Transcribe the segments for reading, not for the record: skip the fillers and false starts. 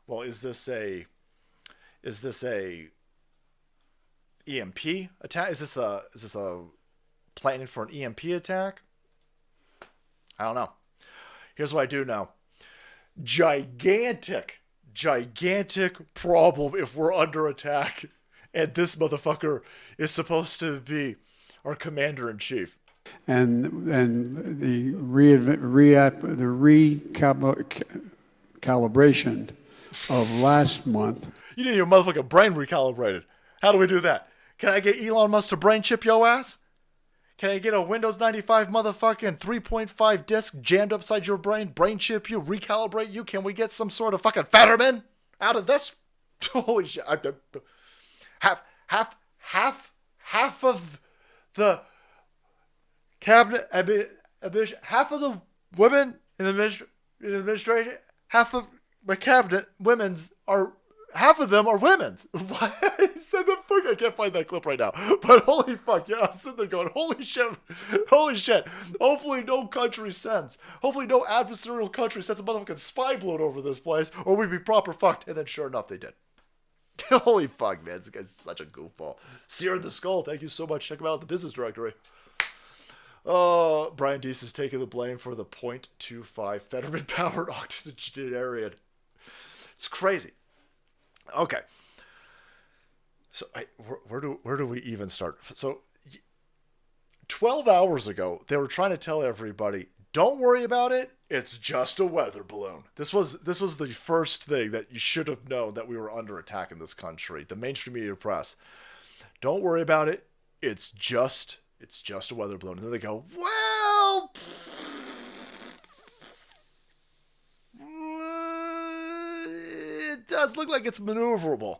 well, is this a EMP attack? Is this a planning for an EMP attack? I don't know. Here's what I do know. Gigantic problem if we're under attack, and this motherfucker is supposed to be our commander in chief. And the recalibration of last month. You need your motherfucking brain recalibrated. How do we do that? Can I get Elon Musk to brain chip your ass? Can I get a Windows 95 motherfucking 3.5 disc jammed upside your brain chip you, recalibrate you? Can we get some sort of fucking Fetterman out of this? Holy shit! Half of the cabinet, half of the women in the administration, half of my cabinet half of them are women's. What? I said the fuck. I can't find that clip right now. But holy fuck, yeah, I was sitting there going, holy shit. Hopefully no country sends. Hopefully no adversarial country sends a motherfucking spy balloon over this place, or we'd be proper fucked. And then sure enough, they did. Holy fuck, man. This guy's such a goofball. Sear in the Skull, thank you so much. Check him out at the business directory. Brian Deese is taking the blame for the .25 Fetterman-powered octogenarian. It's crazy. Okay. So where do we even start? So 12 hours ago, they were trying to tell everybody, don't worry about it. It's just a weather balloon. This was the first thing that you should have known, that we were under attack in this country. The mainstream media press. Don't worry about it. It's just a weather balloon. And then they go, well, it does look like it's maneuverable.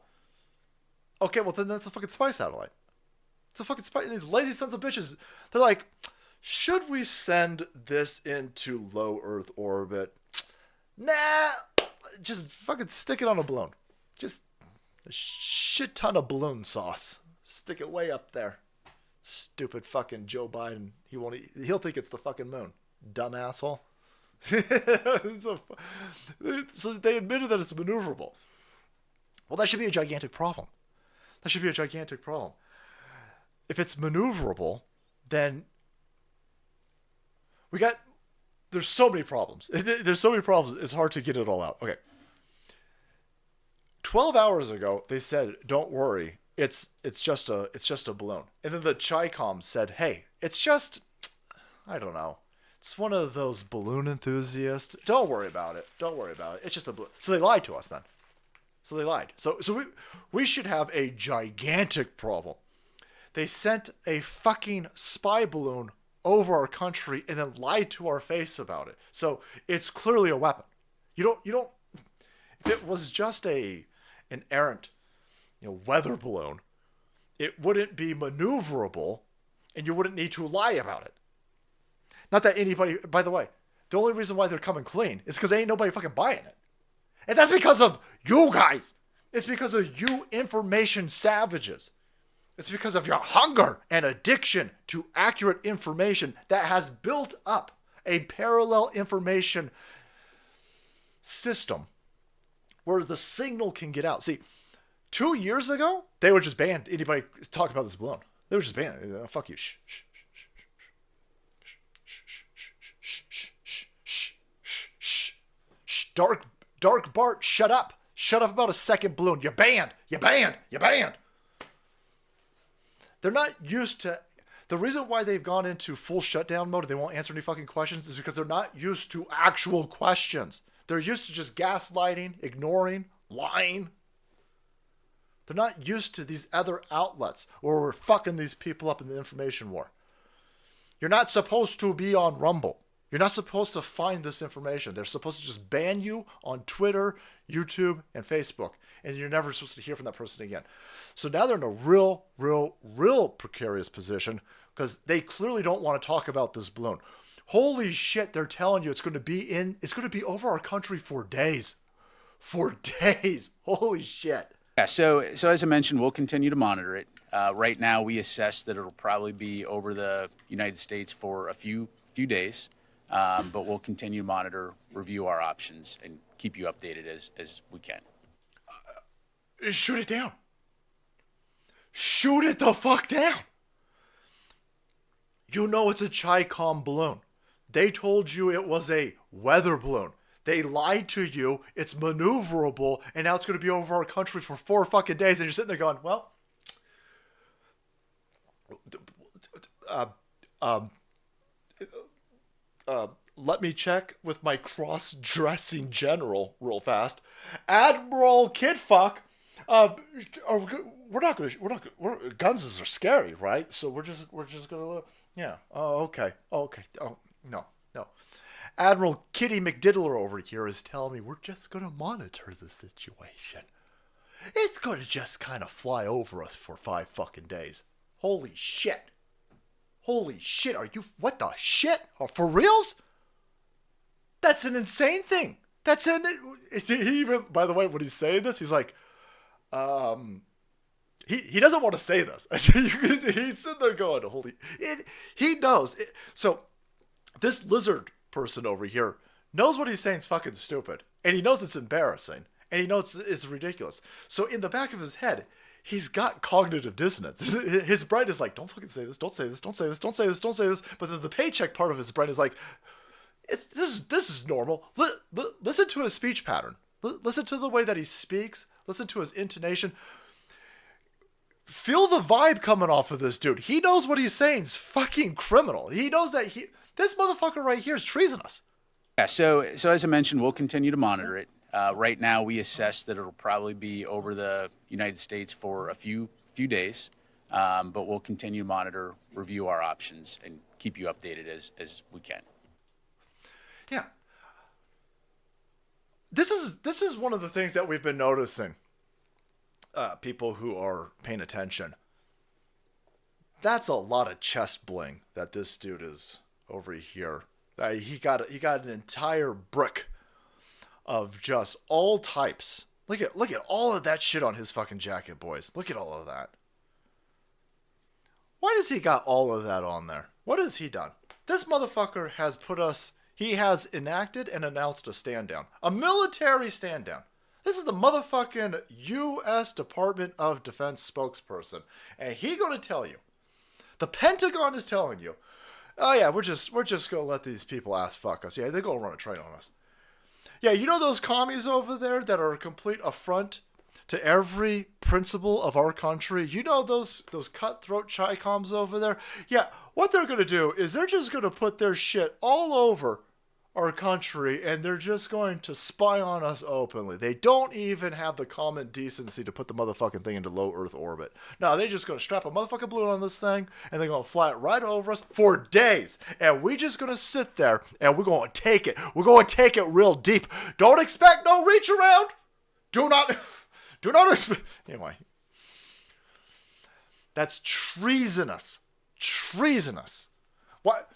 Okay, well then that's a fucking spy satellite. It's a fucking spy. And these lazy sons of bitches, they're like, should we send this into low Earth orbit? Nah, just fucking stick it on a balloon. Just a shit ton of balloon sauce. Stick it way up there. Stupid fucking Joe Biden. He'll think it's the fucking moon. Dumb asshole. So they admitted that it's maneuverable. Well, that should be a gigantic problem. If it's maneuverable, then there's so many problems. It's hard to get it all out. Okay. 12 hours ago, they said, don't worry. It's just a balloon. And then the Chi-Com said, hey, it's just, I don't know. It's one of those balloon enthusiasts. Don't worry about it. It's just a balloon. So they lied to us then. So we should have a gigantic problem. They sent a fucking spy balloon over our country and then lied to our face about it. So it's clearly a weapon. You don't. If it was just an errant, weather balloon, it wouldn't be maneuverable, and you wouldn't need to lie about it. Not that anybody. By the way, the only reason why they're coming clean is because ain't nobody fucking buying it, and that's because of you guys. It's because of you information savages. It's because of your hunger and addiction to accurate information that has built up a parallel information system where the signal can get out. See, 2 years ago, they would just ban anybody talking about this balloon. They would just ban it. Fuck you. Shh. Dark Bart, shut up. Shut up about a second balloon. You're banned. They're not used to... The reason why they've gone into full shutdown mode and they won't answer any fucking questions is because they're not used to actual questions. They're used to just gaslighting, ignoring, lying. They're not used to these other outlets where we're fucking these people up in the information war. You're not supposed to be on Rumble. You're not supposed to find this information. They're supposed to just ban you on Twitter, YouTube, and Facebook. And you're never supposed to hear from that person again. So now they're in a real precarious position because they clearly don't want to talk about this balloon. Holy shit, they're telling you it's going to be over our country for days. For days. Holy shit. Yeah, so as I mentioned, we'll continue to monitor it. Right now, we assess that it'll probably be over the United States for a few days. But we'll continue to monitor, review our options, and keep you updated as we can. Shoot it down. Shoot it the fuck down. You know it's a Chi-Com balloon. They told you it was a weather balloon. They lied to you. It's maneuverable, and now it's going to be over our country for 4 fucking days, and you're sitting there going, well, let me check with my cross-dressing general real fast. Admiral Kidfuck, guns are scary, right? So we're just gonna, yeah. Oh, okay. Oh, no. Admiral Kitty McDiddler over here is telling me we're just gonna monitor the situation. It's gonna just kind of fly over us for 5 fucking days. Holy shit. Are you, what the shit? Oh, for reals? That's an insane thing. He even, by the way, when he's saying this, he's like, he doesn't want to say this. He's sitting there going, he knows. So this lizard person over here knows what he's saying is fucking stupid. And he knows it's embarrassing. And he knows it's ridiculous. So in the back of his head, he's got cognitive dissonance. His brain is like, don't fucking say this, don't say this, don't say this, don't say this, don't say this. But then the paycheck part of his brain is like, this is normal. Listen to his speech pattern. Listen to the way that he speaks. Listen to his intonation. Feel the vibe coming off of this dude. He knows what he's saying is fucking criminal. He knows that this motherfucker right here is treasonous. Yeah, so as I mentioned, we'll continue to monitor it. Right now, we assess that it'll probably be over the United States for a few days, but we'll continue to monitor, review our options, and keep you updated as we can. Yeah. This is one of the things that we've been noticing. People who are paying attention. That's a lot of chest bling that this dude is over here. He got an entire brick of just all types. Look at all of that shit on his fucking jacket, boys. Look at all of that. Why does he got all of that on there? What has he done? This motherfucker has he has enacted and announced a stand down. A military stand down. This is the motherfucking U.S. Department of Defense spokesperson. And he gonna tell you. The Pentagon is telling you, oh yeah, we're just gonna let these people ass fuck us. Yeah, they're gonna run a train on us. Yeah, you know those commies over there that are a complete affront to every principle of our country? You know those cutthroat Chi-Coms over there? Yeah, what they're going to do is they're just going to put their shit all over our country, and they're just going to spy on us openly. They don't even have the common decency to put the motherfucking thing into low Earth orbit. No, they're just going to strap a motherfucking balloon on this thing, and they're going to fly it right over us for days. And we're just going to sit there, and we're going to take it. We're going to take it real deep. Don't expect no reach around. Do not expect. Anyway. That's treasonous. Treasonous. What?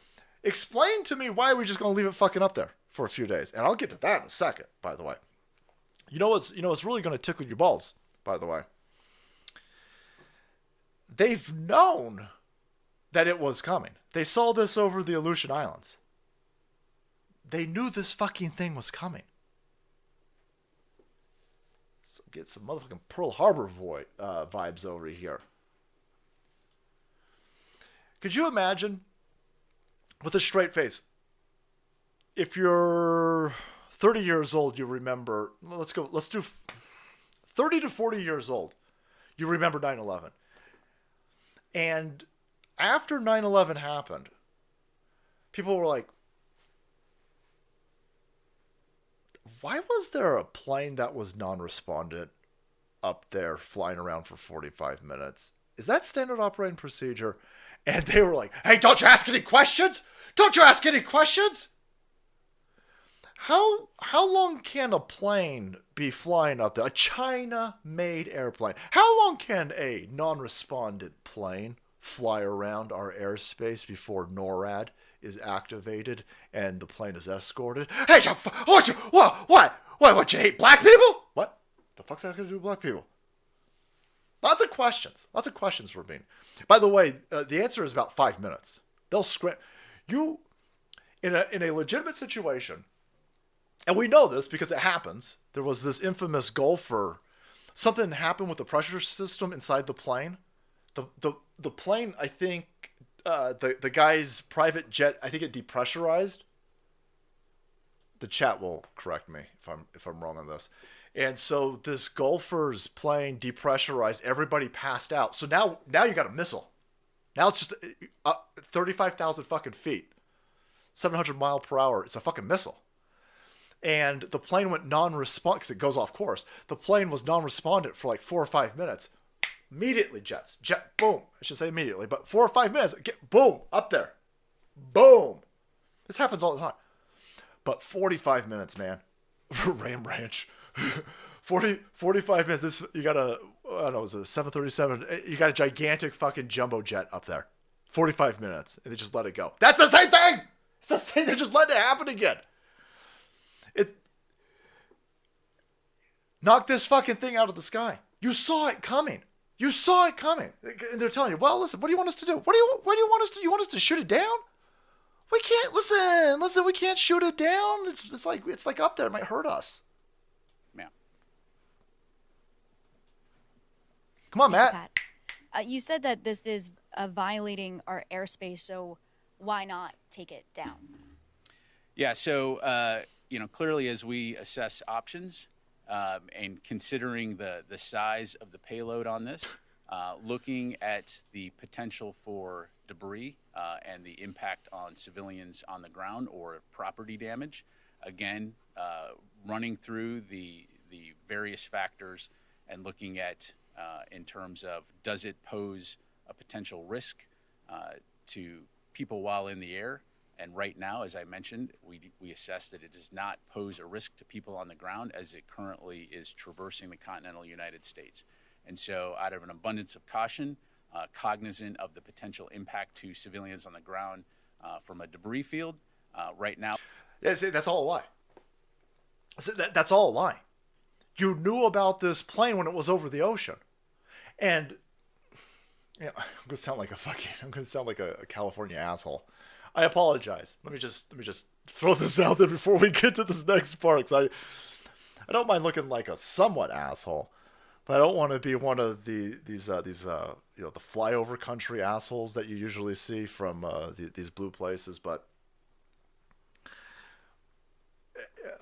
Explain to me why we're just going to leave it fucking up there for a few days. And I'll get to that in a second, by the way. You know what's really going to tickle your balls, by the way? They've known that it was coming. They saw this over the Aleutian Islands. They knew this fucking thing was coming. So get some motherfucking Pearl Harbor vibes over here. Could you imagine, with a straight face, if you're 30 years old, you remember, let's do 30 to 40 years old, you remember 9/11. And after 9/11 happened, people were like, why was there a plane that was non-respondent up there flying around for 45 minutes? Is that standard operating procedure? And they were like, hey, don't you ask any questions? Don't you ask any questions? How long can a plane be flying up there? A China-made airplane. How long can a non-respondent plane fly around our airspace before NORAD is activated and the plane is escorted? Hey, what, you hate black people? What the fuck's that going to do with black people? Lots of questions were being. By the way, the answer is about 5 minutes. They'll scram you in a legitimate situation, and we know this because it happens. There was this infamous golfer something happened with the pressure system inside the plane. The plane, I think, the guy's private jet, I think it depressurized. The chat will correct me if I'm wrong on this. And so this golfer's plane depressurized. Everybody passed out. So now you got a missile. Now it's just 35,000 fucking feet, 700 mile per hour. It's a fucking missile. And the plane went non-respondent because it goes off course. The plane was non-respondent for like 4 or 5 minutes. Immediately jet, boom. I should say immediately, but 4 or 5 minutes, boom, up there. Boom. This happens all the time. But 45 minutes, man. Ram Ranch. 45 minutes. This, you got a, I don't know, was it a 737? You got a gigantic fucking jumbo jet up there. 45 minutes. And they just let it go. That's the same thing! It's the same. They're just letting it happen again. Knock this fucking thing out of the sky. You saw it coming. You saw it coming. And they're telling you, well, listen, what do you want us to do? What do you want us to do? You want us to shoot it down? We can't, listen, we can't shoot it down. It's like up there. It might hurt us. Yeah. Come on, Matt. Pat. You said that this is violating our airspace, so why not take it down? Yeah, so, clearly as we assess options and considering the size of the payload on this, looking at the potential for debris and the impact on civilians on the ground or property damage, again, running through the various factors and looking at in terms of does it pose a potential risk to people while in the air. And right now, as I mentioned, we assess that it does not pose a risk to people on the ground as it currently is traversing the continental United States. And so out of an abundance of caution, cognizant of the potential impact to civilians on the ground from a debris field, right now. Yeah, see, that's all a lie. That's all a lie. You knew about this plane when it was over the ocean. And I'm going to sound like a California asshole. I apologize. Let me just throw this out there before we get to this next part. 'Cause I don't mind looking like a somewhat asshole, but I don't want to be one of these the flyover country assholes that you usually see from these blue places. But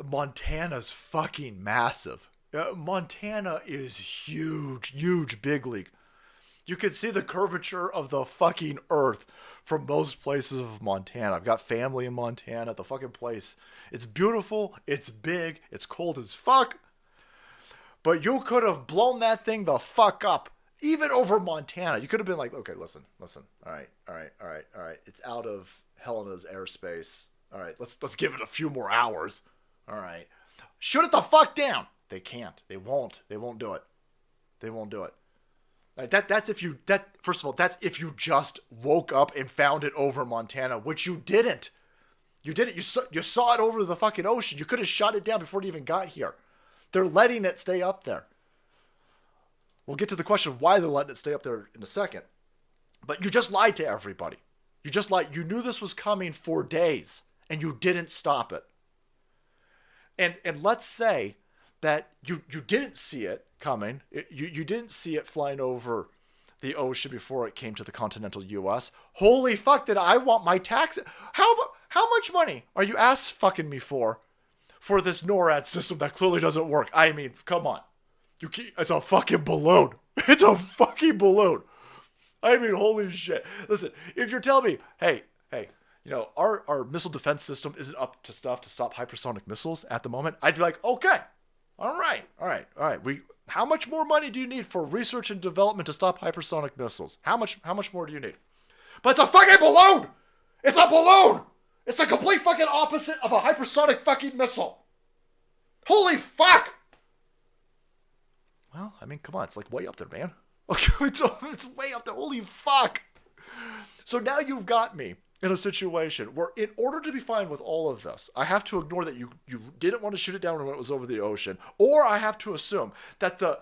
Montana's fucking massive. Montana is huge, big league. You can see the curvature of the fucking earth from most places of Montana. I've got family in Montana. The fucking place, it's beautiful, it's big, it's cold as fuck. But you could have blown that thing the fuck up, even over Montana. You could have been like, okay, listen. All right. It's out of Helena's airspace. All right, let's give it a few more hours. All right. Shoot it the fuck down. They can't. They won't. They won't do it. They won't do it. That's if you just woke up and found it over Montana, which you didn't. You didn't. You saw it over the fucking ocean. You could have shot it down before it even got here. They're letting it stay up there. We'll get to the question of why they're letting it stay up there in a second. But you just lied to everybody. You just lied. You knew this was coming for days, and you didn't stop it. And let's say that you didn't see it coming. You didn't see it flying over the ocean before it came to the continental U.S. Holy fuck, did I want my tax? How much money are you ass fucking me for this NORAD system that clearly doesn't work? I mean, come on. It's a fucking balloon. It's a fucking balloon. I mean, holy shit. Listen, if you're telling me, hey, our missile defense system isn't up to stuff to stop hypersonic missiles at the moment, I'd be like, okay. All right. How much more money do you need for research and development to stop hypersonic missiles? How much more do you need? But it's a fucking balloon! It's a balloon! It's the complete fucking opposite of a hypersonic fucking missile. Holy fuck! Well, I mean, come on, it's like way up there, man. Okay, it's way up there. Holy fuck! So now you've got me in a situation where, in order to be fine with all of this, I have to ignore that you didn't want to shoot it down when it was over the ocean, or I have to assume that the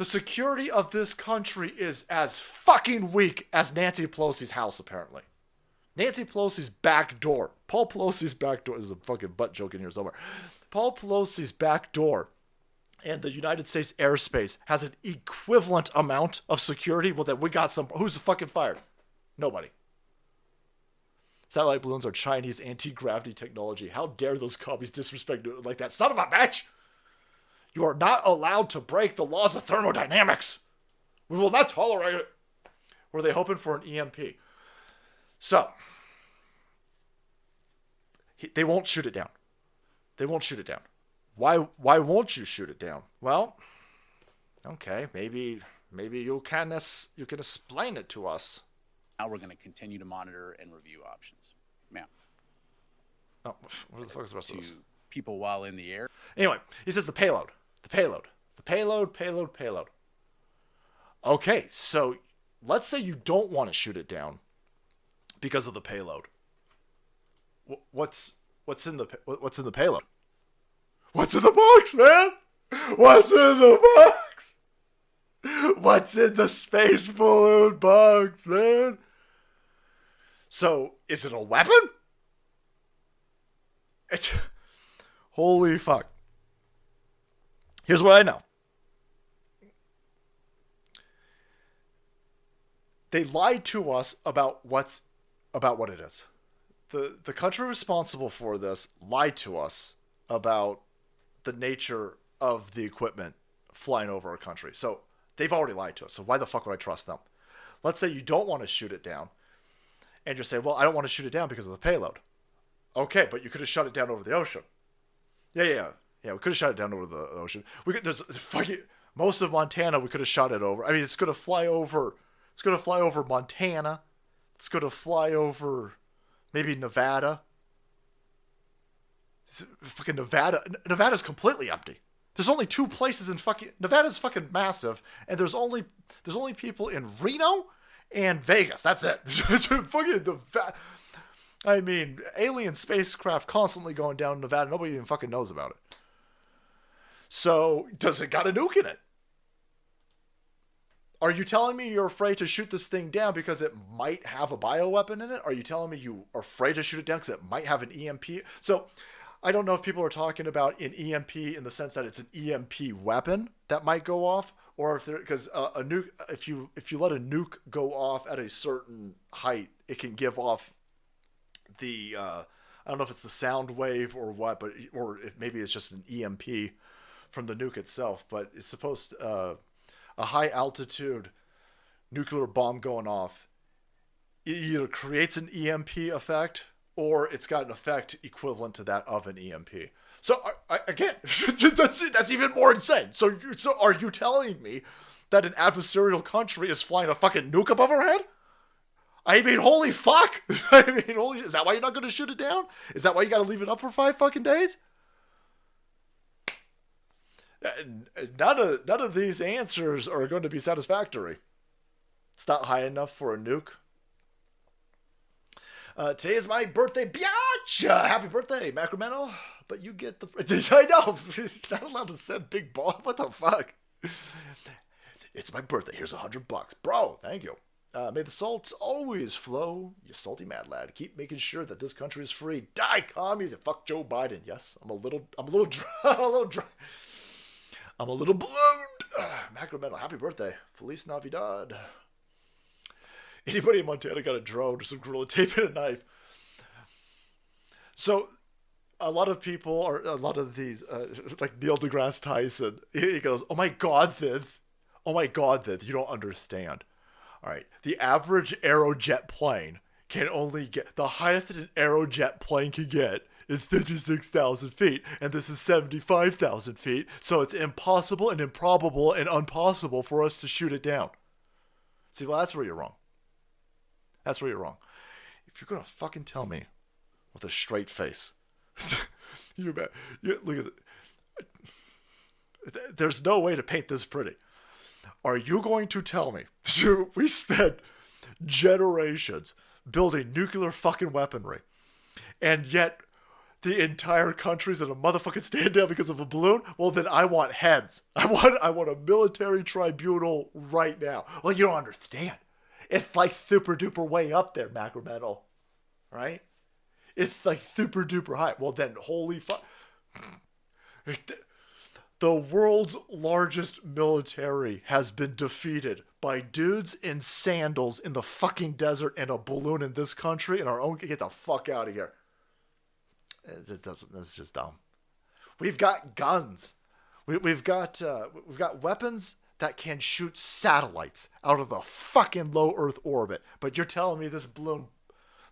security of this country is as fucking weak as Nancy Pelosi's house, apparently. Nancy Pelosi's back door. Paul Pelosi's back door. There's a fucking butt joke in here somewhere. Paul Pelosi's back door and the United States airspace has an equivalent amount of security, well, then we got some. Who's fucking fired? Nobody. Satellite balloons are Chinese anti-gravity technology. How dare those commies disrespect it like that? Son of a bitch! You are not allowed to break the laws of thermodynamics. We will not tolerate it. Were they hoping for an EMP? So, they won't shoot it down. They won't shoot it down. Why won't you shoot it down? Well, okay, maybe you can explain it to us. Now we're going to continue to monitor and review options. Ma'am. Oh, what the fuck is the rest of this? To people while in the air. Anyway, he says the payload. Okay, so let's say you don't want to shoot it down because of the payload. What's in the payload? What's in the box, man? What's in the box? What's in the space balloon box, man? So, is it a weapon? Holy fuck. Here's what I know. They lied to us about what it is. The country responsible for this lied to us about the nature of the equipment flying over our country. So they've already lied to us. So why the fuck would I trust them? Let's say you don't want to shoot it down, and you say, well, I don't want to shoot it down because of the payload. Okay, but you could have shot it down over the ocean. Yeah, we could have shot it down over the ocean. There's fucking most of Montana. We could have shot it over. I mean, it's gonna fly over. It's gonna fly over Montana. It's gonna fly over maybe Nevada. Fucking Nevada. Nevada's completely empty. There's only 2 places in fucking Nevada's fucking massive, and there's only people in Reno and Vegas. That's it. Fucking I mean, alien spacecraft constantly going down in Nevada. Nobody even fucking knows about it. So, does it got a nuke in it? Are you telling me you're afraid to shoot this thing down because it might have a bioweapon in it? Are you telling me you are afraid to shoot it down because it might have an EMP? So, I don't know if people are talking about an EMP in the sense that it's an EMP weapon that might go off, or if there, because a nuke, if you let a nuke go off at a certain height, it can give off the I don't know if it's the sound wave or what, but maybe it's just an EMP from the nuke itself. But it's supposed a high altitude nuclear bomb going off, it either creates an EMP effect or it's got an effect equivalent to that of an EMP. So again, that's even more insane. So are you telling me that an adversarial country is flying a fucking nuke above our head? I mean, holy fuck! I mean, is that why you're not going to shoot it down? Is that why you got to leave it up for 5 fucking days? None of these answers are going to be satisfactory. It's not high enough for a nuke. Today is my birthday, biatch! Happy birthday, Macromeno. But you get the... I know, he's not allowed to send big ball. What the fuck? It's my birthday. Here's $100. Bro, thank you. May the salts always flow, you salty mad lad. Keep making sure that this country is free. Die, commies, and fuck Joe Biden. Yes, I'm a little dry. I'm a little ballooned. Macromeno, happy birthday. Feliz Navidad. Anybody in Montana got a drone or some gorilla tape and a knife? So, a lot of people, or a lot of these, like Neil deGrasse Tyson, he goes, oh my God, Thith, you don't understand. All right, the average Aerojet plane can only get, the highest an Aerojet plane can get is 56,000 feet, and this is 75,000 feet, so it's impossible and improbable and impossible for us to shoot it down. See, well, that's where you're wrong. That's where you're wrong. If you're going to fucking tell me with a straight face, look at it. There's no way to paint this pretty. Are you going to tell me we spent generations building nuclear fucking weaponry, and yet the entire country's in a motherfucking stand down because of a balloon? Well, then I want heads. I want a military tribunal right now. Well, you don't understand. It's like super duper way up there, Macromeno. Right? It's like super duper high. Well, then, holy fuck. The world's largest military has been defeated by dudes in sandals in the fucking desert and a balloon in this country and our own. Get the fuck out of here. It doesn't. That's just dumb. We've got guns. We've got weapons that can shoot satellites out of the fucking low Earth orbit. But you're telling me this balloon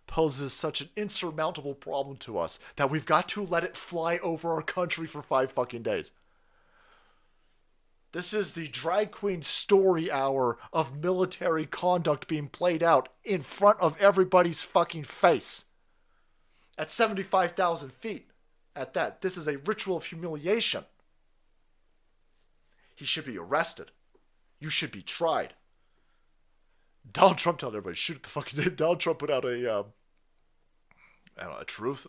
poses such an insurmountable problem to us that we've got to let it fly over our country for 5 fucking days. This is the drag queen story hour of military conduct being played out in front of everybody's fucking face. At 75,000 feet. At that, this is a ritual of humiliation. He should be arrested. You should be tried. Donald Trump told everybody, shoot the fucking... Donald Trump put out a truth.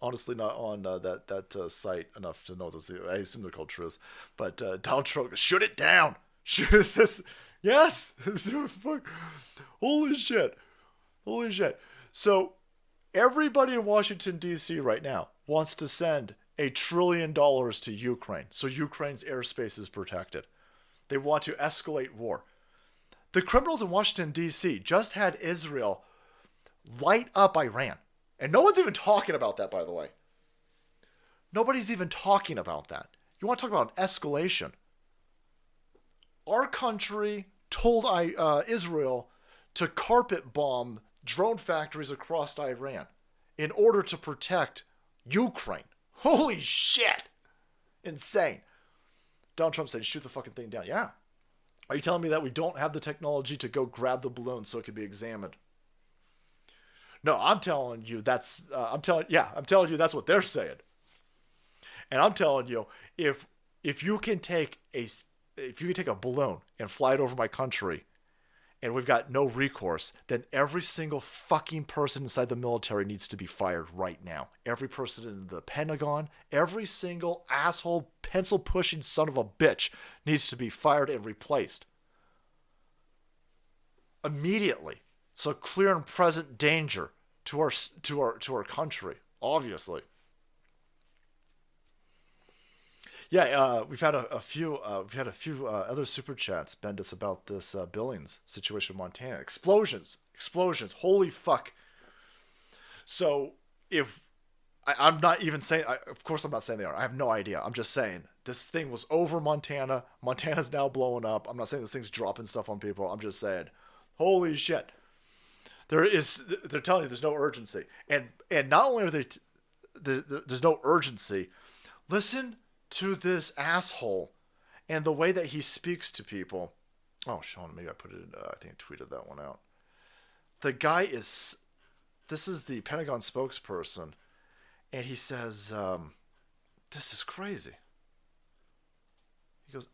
Honestly, not on that site enough to know this. I assume they're called truths. But Donald Trump, shoot it down. Shoot this. Yes. Holy shit. Holy shit. So everybody in Washington, D.C. right now wants to send $1 trillion to Ukraine so Ukraine's airspace is protected. They want to escalate war. The criminals in Washington, D.C. just had Israel light up Iran. And no one's even talking about that, by the way. Nobody's even talking about that. You want to talk about an escalation? Our country told Israel to carpet bomb drone factories across Iran in order to protect Ukraine. Holy shit! Insane. Donald Trump said, shoot the fucking thing down. Yeah. Are you telling me that we don't have the technology to go grab the balloon so it can be examined? No, I'm telling you I'm telling you that's what they're saying. And I'm telling you, if you can take a balloon and fly it over my country, and we've got no recourse, then every single fucking person inside the military needs to be fired right now. Every person in the Pentagon, every single asshole, pencil-pushing son of a bitch needs to be fired and replaced. Immediately. So clear and present danger to our country, obviously. Yeah, we've had a few other super chats bend us about this Billings situation in Montana. Explosions. Holy fuck. So I'm not even saying, of course I'm not saying they are. I have no idea. I'm just saying this thing was over Montana. Montana's now blowing up. I'm not saying this thing's dropping stuff on people. I'm just saying, holy shit. They're telling you there's no urgency. And not only are there's no urgency, listen to this asshole and the way that he speaks to people. Oh, Sean, maybe I put it in, I think I tweeted that one out. The guy this is the Pentagon spokesperson, and he says, this is crazy. He goes,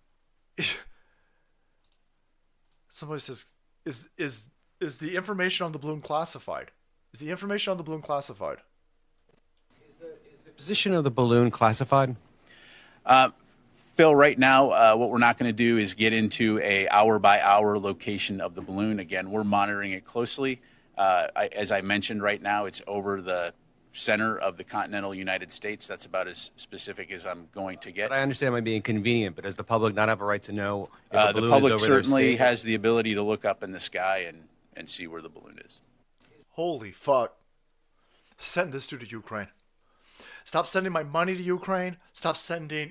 somebody says, is the information on the balloon classified? Is the information on the balloon classified? Is the position of the balloon classified? Phil, right now, what we're not going to do is get into a hour-by-hour location of the balloon. Again, we're monitoring it closely. As I mentioned, right now, it's over the center of the continental United States. That's about as specific as I'm going to get. But I understand it might be inconvenient, but does the public not have a right to know if the balloon the public is over their certainly state? has the ability to look up in the sky and see where the balloon is. Holy fuck. Send this dude to Ukraine. Stop sending my money to Ukraine. Stop sending...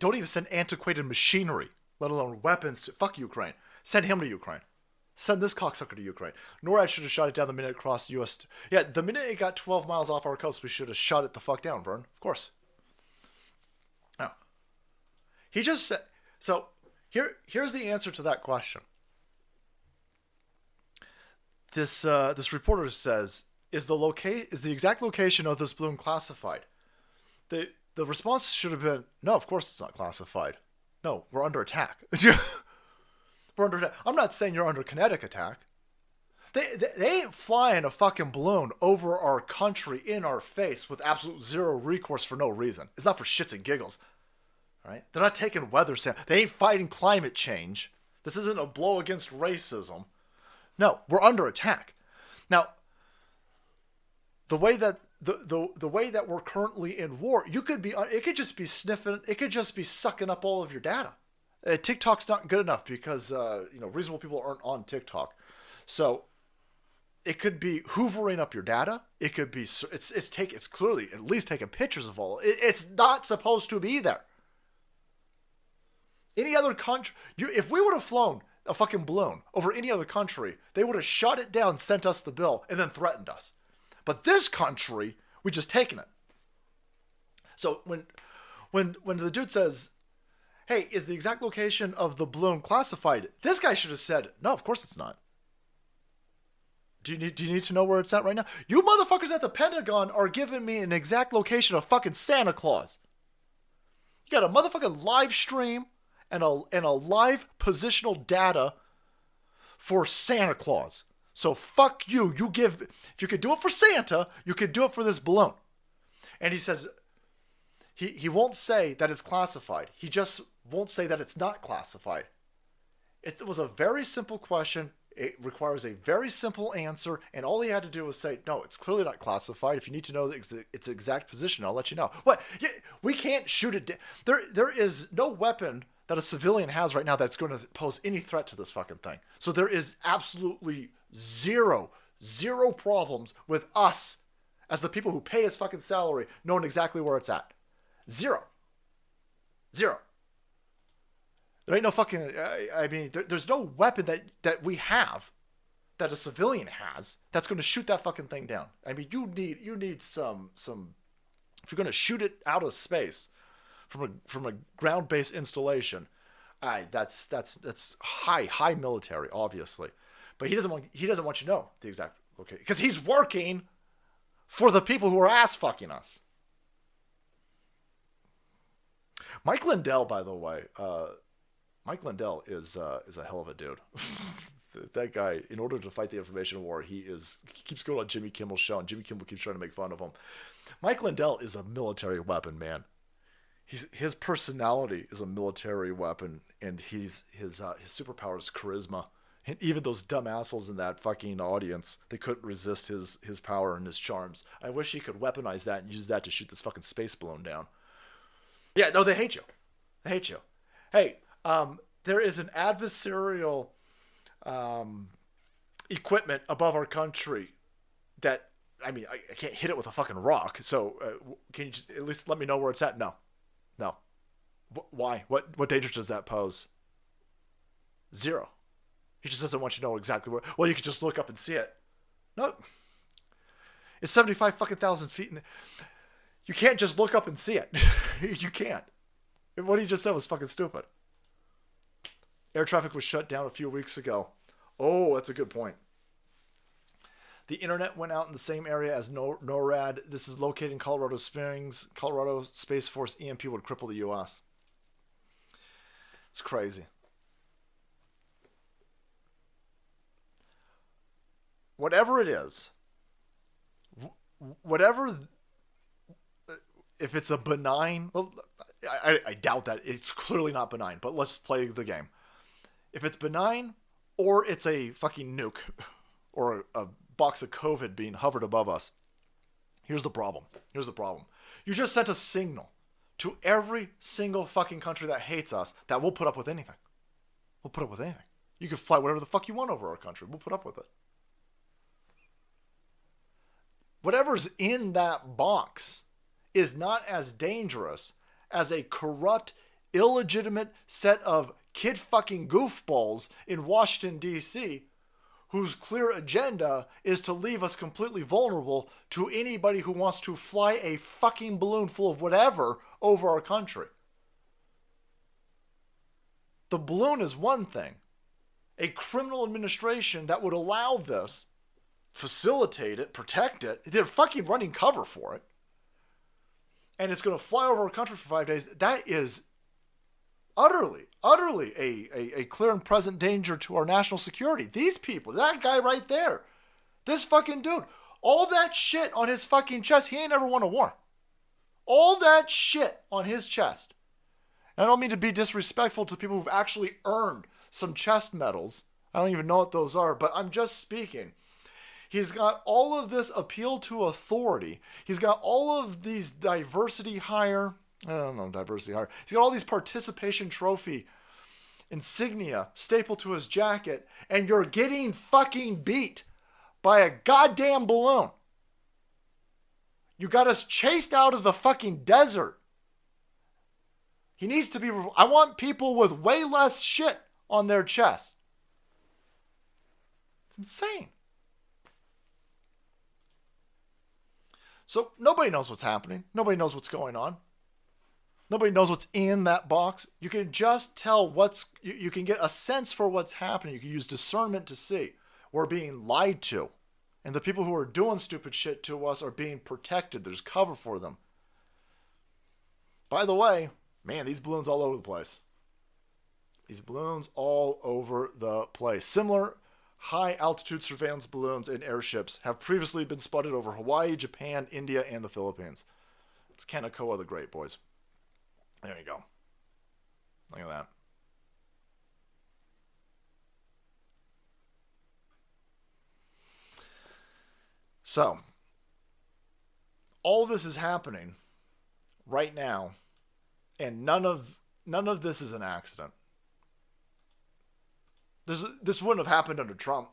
Don't even send antiquated machinery, let alone weapons to... Fuck Ukraine. Send him to Ukraine. Send this cocksucker to Ukraine. NORAD should have shot it down the minute it crossed U.S. Yeah, the minute it got 12 miles off our coast, we should have shot it the fuck down, Vern. Of course. No. He just said... So, here's the answer to that question. This reporter says, is the exact location of this balloon classified? The response should have been, no, of course it's not classified. No, we're under attack. We're under attack. I'm not saying you're under kinetic attack. They ain't flying a fucking balloon over our country in our face with absolute zero recourse for no reason. It's not for shits and giggles. All right? They're not taking weather samples. They ain't fighting climate change. This isn't a blow against racism. No, we're under attack. Now, the way that the way that we're currently in war, it could just be sniffing, it could just be sucking up all of your data. TikTok's not good enough because reasonable people aren't on TikTok, so it could be hoovering up your data. It could be it's clearly at least taking pictures of all. It's not supposed to be there. Any other country, if we would have flown a fucking balloon over any other country, they would have shot it down, sent us the bill, and then threatened us. But this country, we just taken it. So when the dude says, "Hey, is the exact location of the balloon classified?" This guy should have said, "No, of course it's not." Do you need to know where it's at right now? You motherfuckers at the Pentagon are giving me an exact location of fucking Santa Claus. You got a motherfucking live stream and a live positional data for Santa Claus. So fuck you. If you could do it for Santa, you could do it for this balloon. And he says he won't say that it's classified. He just won't say that it's not classified. It was a very simple question. It requires a very simple answer, and all he had to do was say, "No, it's clearly not classified. If you need to know its exact position, I'll let you know." What? We can't shoot it. There is no weapon that a civilian has right now that's going to pose any threat to this fucking thing. So there is absolutely zero problems with us as the people who pay his fucking salary knowing exactly where it's at. Zero. There ain't no fucking, there's no weapon that we have, that a civilian has, that's going to shoot that fucking thing down. I mean, you need some, if you're going to shoot it out of space from a ground-based installation, that's high military, obviously. But he doesn't want you to know the exact location, because he's working for the people who are ass fucking us. Mike Lindell, by the way, Mike Lindell is a hell of a dude. That guy, in order to fight the information war, he keeps going on Jimmy Kimmel's show, and Jimmy Kimmel keeps trying to make fun of him. Mike Lindell is a military weapon, man. His personality is a military weapon, and his superpower is charisma. And even those dumb assholes in that fucking audience, they couldn't resist his power and his charms. I wish he could weaponize that and use that to shoot this fucking space balloon down. Yeah, no, they hate you. They hate you. Hey, there is an adversarial equipment above our country that, I mean, I can't hit it with a fucking rock. So can you just at least let me know where it's at? No. Why? What danger does that pose? Zero. He just doesn't want you to know exactly where. Well, you could just look up and see it. No. It's 75 fucking thousand feet. You can't just look up and see it. You can't. What he just said was fucking stupid. Air traffic was shut down a few weeks ago. Oh, that's a good point. The internet went out in the same area as NORAD. This is located in Colorado Springs. Colorado Space Force EMP would cripple the U.S. It's crazy. Whatever it is, if it's a benign, well, I doubt that. It's clearly not benign, but let's play the game. If it's benign, or it's a fucking nuke, or a box of COVID being hovered above us, here's the problem. You just sent a signal to every single fucking country that hates us that we'll put up with anything. We'll put up with anything. You can fly whatever the fuck you want over our country. We'll put up with it. Whatever's in that box is not as dangerous as a corrupt, illegitimate set of kid fucking goofballs in Washington, D.C., whose clear agenda is to leave us completely vulnerable to anybody who wants to fly a fucking balloon full of whatever over our country. The balloon is one thing. A criminal administration that would allow this, facilitate it, protect it, they're fucking running cover for it, and it's going to fly over our country for 5 days, that is utterly a clear and present danger to our national security. These people, that guy right there, this fucking dude, all that shit on his fucking chest, he ain't ever won a war. All that shit on his chest. And I don't mean to be disrespectful to people who've actually earned some chest medals. I don't even know what those are, but I'm just speaking. He's got all of this appeal to authority. He's got all of these diversity hire. I don't know, diversity hire. He's got all these participation trophy insignia stapled to his jacket, and you're getting fucking beat by a goddamn balloon. You got us chased out of the fucking desert. He needs to be... I want people with way less shit on their chest. It's insane. So nobody knows what's happening. Nobody knows what's going on. Nobody knows what's in that box. You can just tell you can get a sense for what's happening. You can use discernment to see. We're being lied to. And the people who are doing stupid shit to us are being protected. There's cover for them. By the way, man, these balloons all over the place. These balloons all over the place. Similar high-altitude surveillance balloons and airships have previously been spotted over Hawaii, Japan, India, and the Philippines. It's Kanakoa the Great, boys. There you go. Look at that. So, all this is happening right now, and none of this is an accident. This wouldn't have happened under Trump.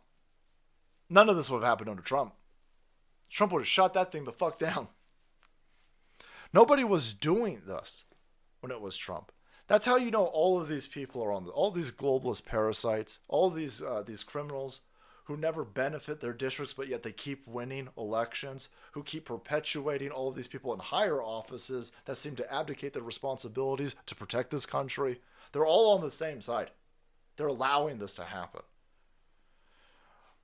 None of this would have happened under Trump. Trump would have shot that thing the fuck down. Nobody was doing this when it was Trump. That's how you know all of these people are on all these globalist parasites, all these criminals who never benefit their districts, but yet they keep winning elections, who keep perpetuating all of these people in higher offices that seem to abdicate their responsibilities to protect this country. They're all on the same side. They're allowing this to happen.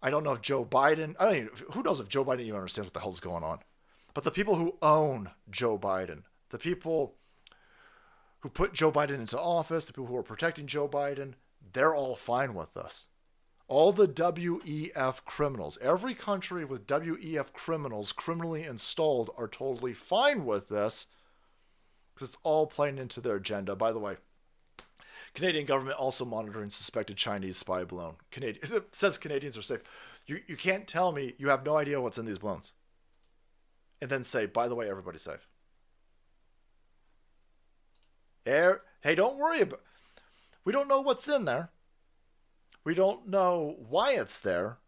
I don't know if Joe Biden, who knows if Joe Biden even understands what the hell's going on. But the people who own Joe Biden, the people who put Joe Biden into office, the people who are protecting Joe Biden, they're all fine with this. All the WEF criminals, every country with WEF criminals criminally installed are totally fine with this because it's all playing into their agenda. By the way, Canadian government also monitoring suspected Chinese spy balloon. It says Canadians are safe. You can't tell me you have no idea what's in these balloons. And then say, by the way, everybody's safe. Hey, don't worry about... We don't know what's in there. We don't know why it's there.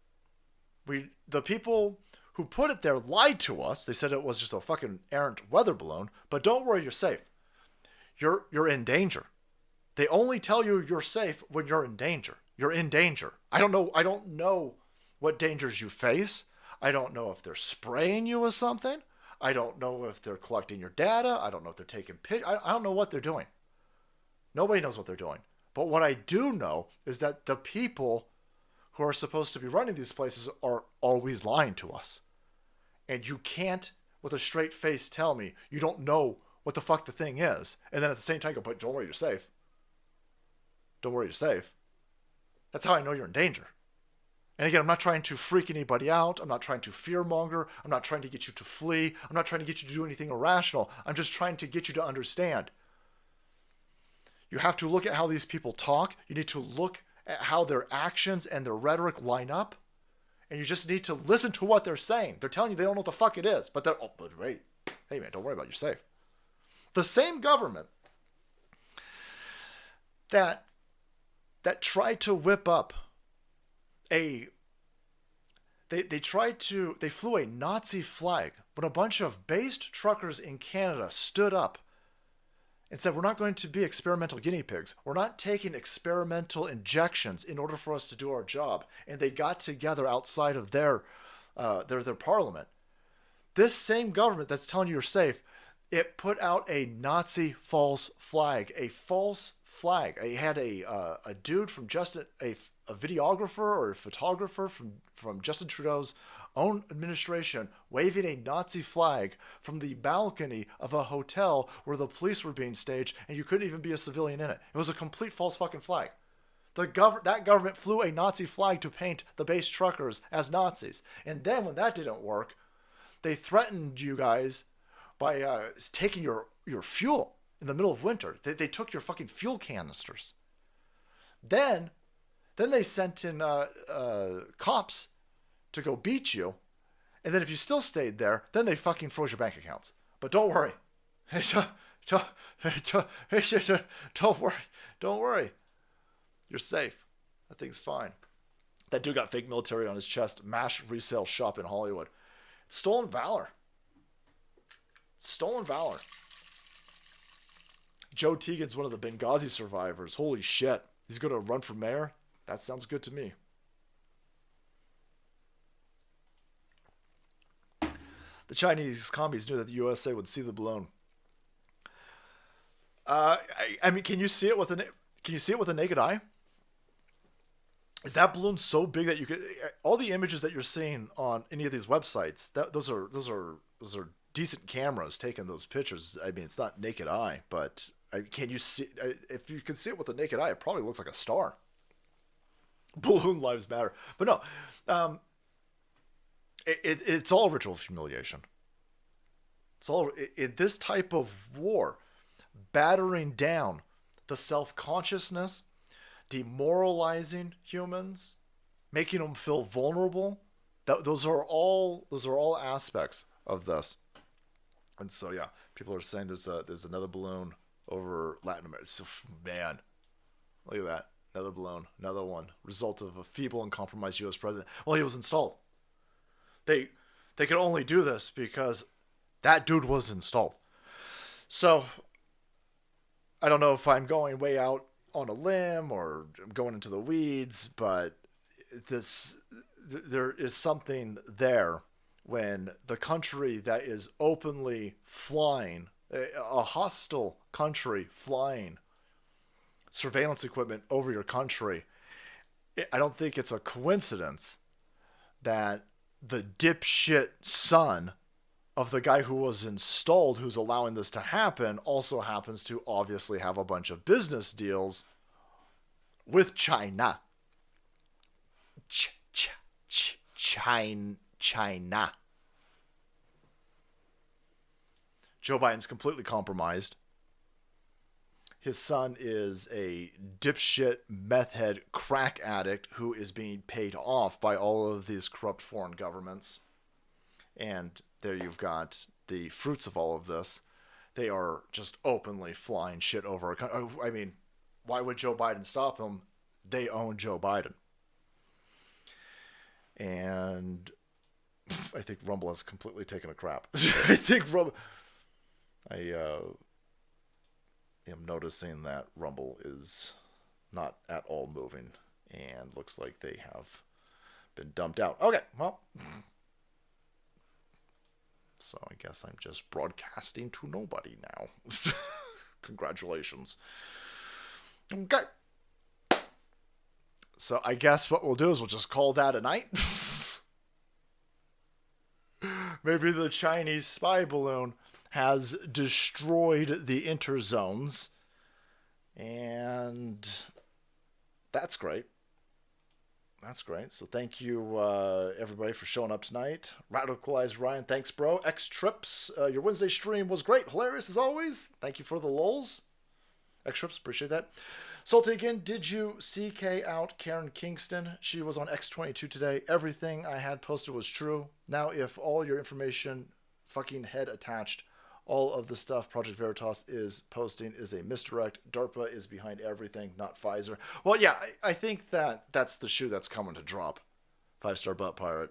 The people who put it there lied to us. They said it was just a fucking errant weather balloon. But don't worry, you're safe. You're in danger. They only tell you you're safe when you're in danger. You're in danger. I don't know what dangers you face. I don't know if they're spraying you with something. I don't know if they're collecting your data. I don't know if they're taking pictures. I don't know what they're doing. Nobody knows what they're doing. But what I do know is that the people who are supposed to be running these places are always lying to us. And you can't, with a straight face, tell me you don't know what the fuck the thing is. And then at the same time go, but don't worry, you're safe. Don't worry, you're safe. That's how I know you're in danger. And again, I'm not trying to freak anybody out. I'm not trying to fearmonger. I'm not trying to get you to flee. I'm not trying to get you to do anything irrational. I'm just trying to get you to understand. You have to look at how these people talk. You need to look at how their actions and their rhetoric line up. And you just need to listen to what they're saying. They're telling you they don't know what the fuck it is. But wait. Hey man, don't worry about it. You're safe. The same government that tried to whip up they flew a Nazi flag when a bunch of based truckers in Canada stood up and said, we're not going to be experimental guinea pigs. We're not taking experimental injections in order for us to do our job. And they got together outside of their parliament. This same government that's telling you you're safe, it put out a Nazi false flag, a false flag. It had a dude from a videographer or a photographer from Justin Trudeau's own administration waving a Nazi flag from the balcony of a hotel where the police were being staged, and you couldn't even be a civilian in it. It was a complete false fucking flag. That government flew a Nazi flag to paint the base truckers as Nazis. And then when that didn't work, they threatened you guys by taking your fuel in the middle of winter. They took your fucking fuel canisters. Then they sent in cops to go beat you. And then if you still stayed there, then they fucking froze your bank accounts. But don't worry. Don't worry. Don't worry. You're safe. That thing's fine. That dude got fake military on his chest. MASH resale shop in Hollywood. It's stolen valor. Stolen valor. Joe Teagan's one of the Benghazi survivors. Holy shit. He's going to run for mayor? That sounds good to me. The Chinese commies knew that the USA would see the balloon. I mean, can you see it with a naked eye? Is that balloon so big that you could? All the images that you're seeing on any of these websites, those are decent cameras taking those pictures. I mean, it's not naked eye, but can you see? If you can see it with a naked eye, it probably looks like a star. Balloon lives matter, but no. It's all ritual humiliation. It's all in this type of war, battering down the self-consciousness, demoralizing humans, making them feel vulnerable. Those are all aspects of this. And so yeah, people are saying there's another balloon over Latin America. So, man, look at that, another balloon, another one. Result of a feeble and compromised U.S. president. Well, he was installed. They could only do this because that dude was installed. So I don't know if I'm going way out on a limb or going into the weeds, but there is something there when the country that is openly flying, a hostile country flying surveillance equipment over your country. I don't think it's a coincidence that the dipshit son of the guy who was installed, who's allowing this to happen, also happens to obviously have a bunch of business deals with China. China. Joe Biden's completely compromised. His son is a dipshit, meth head, crack addict who is being paid off by all of these corrupt foreign governments. And there you've got the fruits of all of this. They are just openly flying shit over. I mean, why would Joe Biden stop them? They own Joe Biden. And I think Rumble has completely taken a crap. I think Rumble... I am noticing that Rumble is not at all moving and looks like they have been dumped out. Okay, well, so I guess I'm just broadcasting to nobody now. Congratulations. Okay. So I guess what we'll do is we'll just call that a night. Maybe the Chinese spy balloon has destroyed the interzones, and that's great. That's great. So thank you, everybody, for showing up tonight. Radicalized Ryan, thanks, bro. X Trips, your Wednesday stream was great, hilarious as always. Thank you for the lulz. X Trips, appreciate that. Salty again, did you CK out Karen Kingston? She was on X22 today. Everything I had posted was true. Now, if all your information fucking head attached, all of the stuff Project Veritas is posting is a misdirect. DARPA is behind everything, not Pfizer. Well, yeah, I think that's the shoe that's coming to drop. 5-star butt pirate.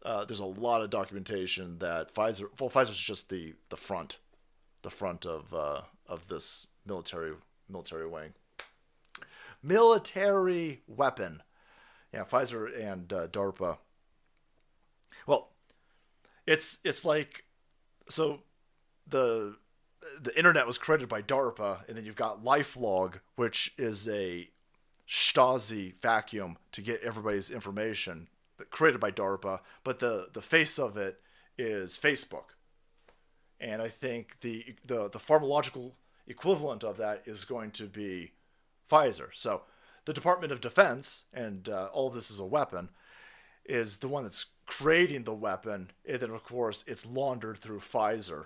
There's a lot of documentation that Pfizer's just the front of this military wing. Military weapon. Yeah, Pfizer and DARPA. Well, it's like, so the internet was created by DARPA, and then you've got LifeLog, which is a Stasi vacuum to get everybody's information, created by DARPA, but the face of it is Facebook. And I think the pharmacological equivalent of that is going to be Pfizer. So the Department of Defense, and all of this is a weapon, is the one that's creating the weapon, and then of course it's laundered through Pfizer.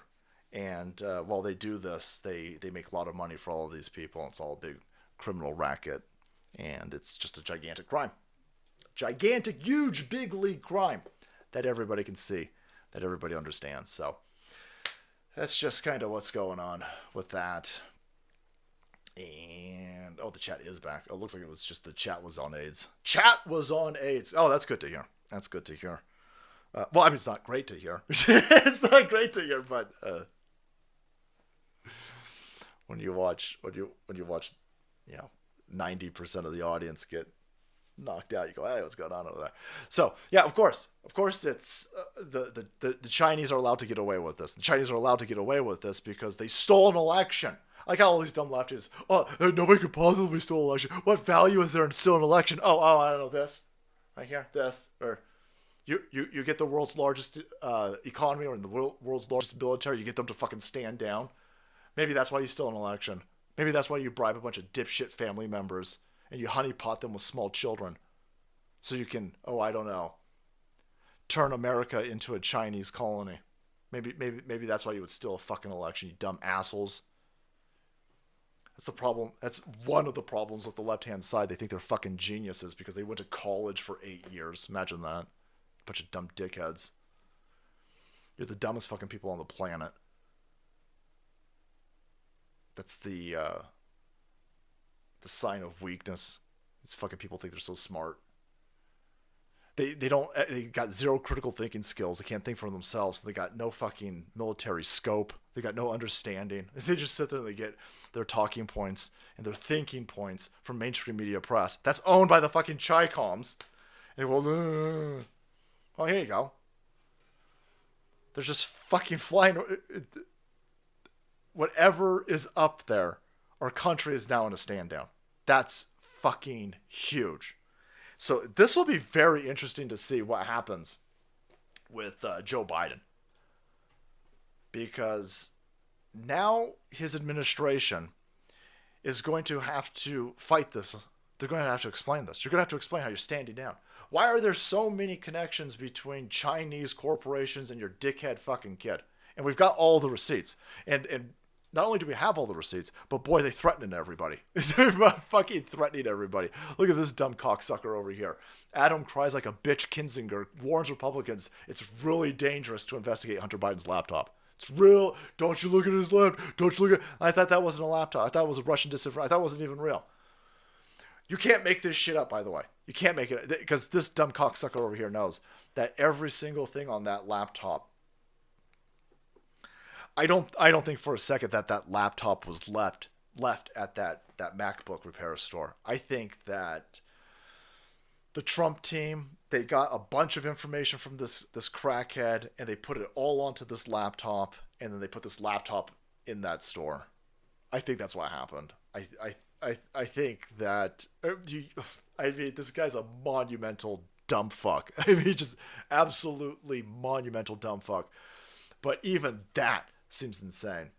And while they do this, they make a lot of money for all of these people. It's all a big criminal racket, and it's just a gigantic crime. gigantic, huge, big league crime that everybody can see, that everybody understands. So that's just kind of what's going on with that. And, the chat is back. It looks like it was just the chat was on AIDS. Chat was on AIDS. Oh, that's good to hear. That's good to hear. Well, I mean, it's not great to hear. It's not great to hear, but when you watch, 90% of the audience get knocked out, you go, hey, what's going on over there? So, yeah, of course, it's the Chinese are allowed to get away with this. The Chinese are allowed to get away with this because they stole an election. Like how all these dumb lefties, nobody could possibly steal an election. What value is there in stealing an election? Oh, I don't know, this. Right here, this. Or you get the world's largest economy or in the world's largest military, you get them to fucking stand down. Maybe that's why you steal an election. Maybe that's why you bribe a bunch of dipshit family members and you honeypot them with small children. So you can, I don't know, turn America into a Chinese colony. Maybe that's why you would steal a fucking election, you dumb assholes. That's the problem. That's one of the problems with the left-hand side. They think they're fucking geniuses because they went to college for 8 years. Imagine that. Bunch of dumb dickheads. You're the dumbest fucking people on the planet. That's the sign of weakness. These fucking people think they're so smart. They got zero critical thinking skills. They can't think for themselves. They got no fucking military scope. They got no understanding. They just sit there and they get their talking points and their thinking points from mainstream media press. That's owned by the fucking Chi-Coms. And they go, oh, here you go. They're just fucking flying. Whatever is up there, our country is now in a stand down. That's fucking huge. So this will be very interesting to see what happens with Joe Biden. Because now his administration is going to have to fight this. They're going to have to explain this. You're going to have to explain how you're standing down. Why are there so many connections between Chinese corporations and your dickhead fucking kid? And we've got all the receipts. And not only do we have all the receipts, but boy, they threaten everybody. They're fucking threatening everybody. Look at this dumb cocksucker over here. Adam cries like a bitch. Kinzinger warns Republicans it's really dangerous to investigate Hunter Biden's laptop. It's real. Don't you look at his laptop. Don't you look at... I thought that wasn't a laptop. I thought it was a Russian disinformation. I thought it wasn't even real. You can't make this shit up, by the way. You can't make it... Because this dumb cocksucker over here knows that every single thing on that laptop... I don't think for a second that laptop was left at that MacBook repair store. I think that the Trump team, they got a bunch of information from this crackhead and they put it all onto this laptop and then they put this laptop in that store. I think that's what happened. I think that this guy's a monumental dumb fuck. I mean, just absolutely monumental dumb fuck. But even that seems insane.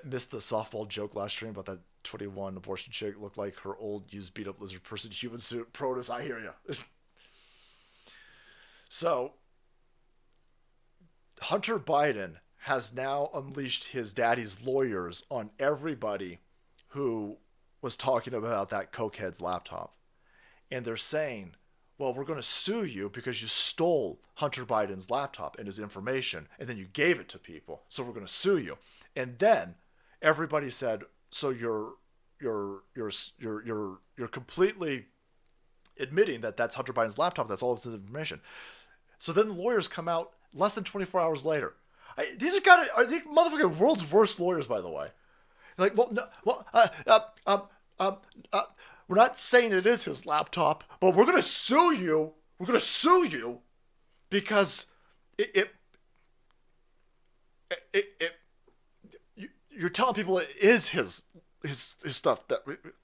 Missed the softball joke last stream about that 21 abortion chick looked like her old used beat up lizard person human suit. Protus, I hear you. So, Hunter Biden has now unleashed his daddy's lawyers on everybody who was talking about that cokehead's laptop. And they're saying, well, we're going to sue you because you stole Hunter Biden's laptop and his information, and then you gave it to people. So we're going to sue you. And then everybody said, so you're completely admitting that that's Hunter Biden's laptop. That's all of his information. So then the lawyers come out less than 24 hours later. These are these motherfucking world's worst lawyers, by the way. Like, we're not saying it is his laptop, but we're going to sue you. We're going to sue you because you're telling people it is his stuff.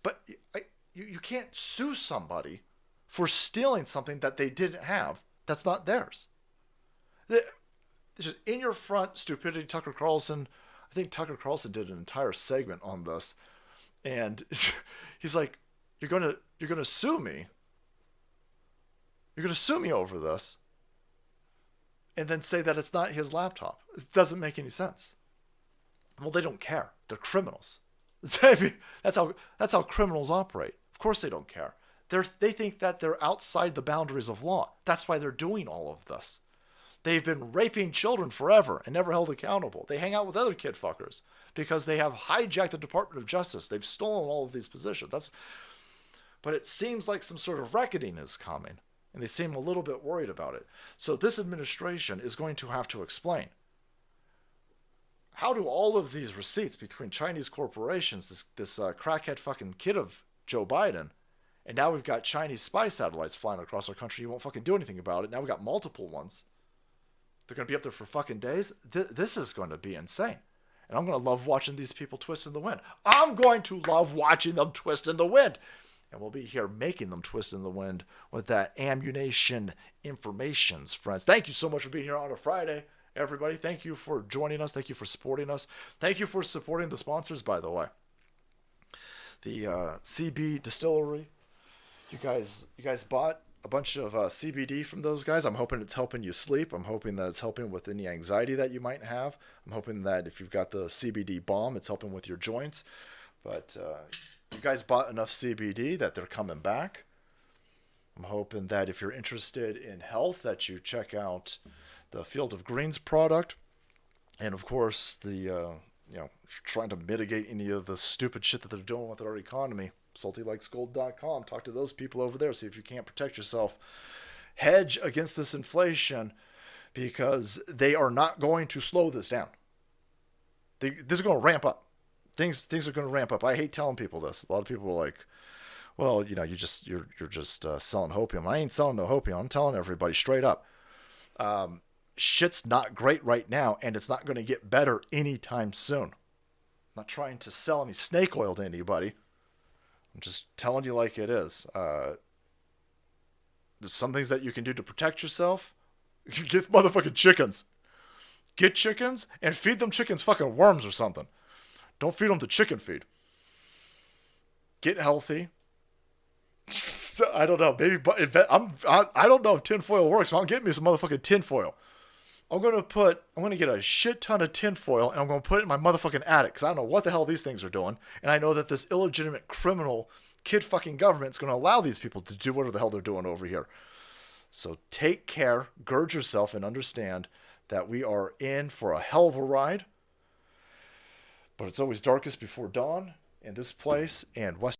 But you can't sue somebody for stealing something that they didn't have. That's not theirs. It's just in your front stupidity. Tucker Carlson. I think Tucker Carlson did an entire segment on this, and he's like, You're gonna sue me. You're gonna sue me over this, and then say that it's not his laptop. It doesn't make any sense. Well, they don't care. They're criminals. I mean, that's how criminals operate. Of course they don't care. They think that they're outside the boundaries of law. That's why they're doing all of this. They've been raping children forever and never held accountable. They hang out with other kid fuckers because they have hijacked the Department of Justice. They've stolen all of these positions. But it seems like some sort of reckoning is coming, and they seem a little bit worried about it. So this administration is going to have to explain, how do all of these receipts between Chinese corporations, this crackhead fucking kid of Joe Biden, and now we've got Chinese spy satellites flying across our country, you won't fucking do anything about it. Now we've got multiple ones. They're going to be up there for fucking days. This is going to be insane. And I'm going to love watching these people twist in the wind. I'm going to love watching them twist in the wind. And we'll be here making them twist in the wind with that ammunition informations, friends. Thank you so much for being here on a Friday, everybody. Thank you for joining us. Thank you for supporting us. Thank you for supporting the sponsors, by the way. The CB Distillery. You guys bought a bunch of CBD from those guys. I'm hoping it's helping you sleep. I'm hoping that it's helping with any anxiety that you might have. I'm hoping that if you've got the CBD balm, it's helping with your joints. But you guys bought enough CBD that they're coming back. I'm hoping that if you're interested in health, that you check out the Field of Greens product. And of course, trying to mitigate any of the stupid shit that they're doing with our economy. SaltyLikesGold.com. Talk to those people over there. See if you can't protect yourself. Hedge against this inflation, because they are not going to slow this down. This is going to ramp up. Things are going to ramp up. I hate telling people this. A lot of people are like, "Well, you're just selling hopium." I ain't selling no hopium. I'm telling everybody straight up. Shit's not great right now, and it's not going to get better anytime soon. I'm not trying to sell any snake oil to anybody. I'm just telling you like it is. There's some things that you can do to protect yourself. Get motherfucking chickens. Get chickens and feed them chickens fucking worms or something. Don't feed them to chicken feed. Get healthy. I don't know. Maybe I don't know if tinfoil works, so I'm getting me some motherfucking tinfoil. I'm going to get a shit ton of tinfoil, and I'm going to put it in my motherfucking attic, because I don't know what the hell these things are doing. And I know that this illegitimate criminal kid fucking government is going to allow these people to do whatever the hell they're doing over here. So take care, gird yourself, and understand that we are in for a hell of a ride. But it's always darkest before dawn in this place, and West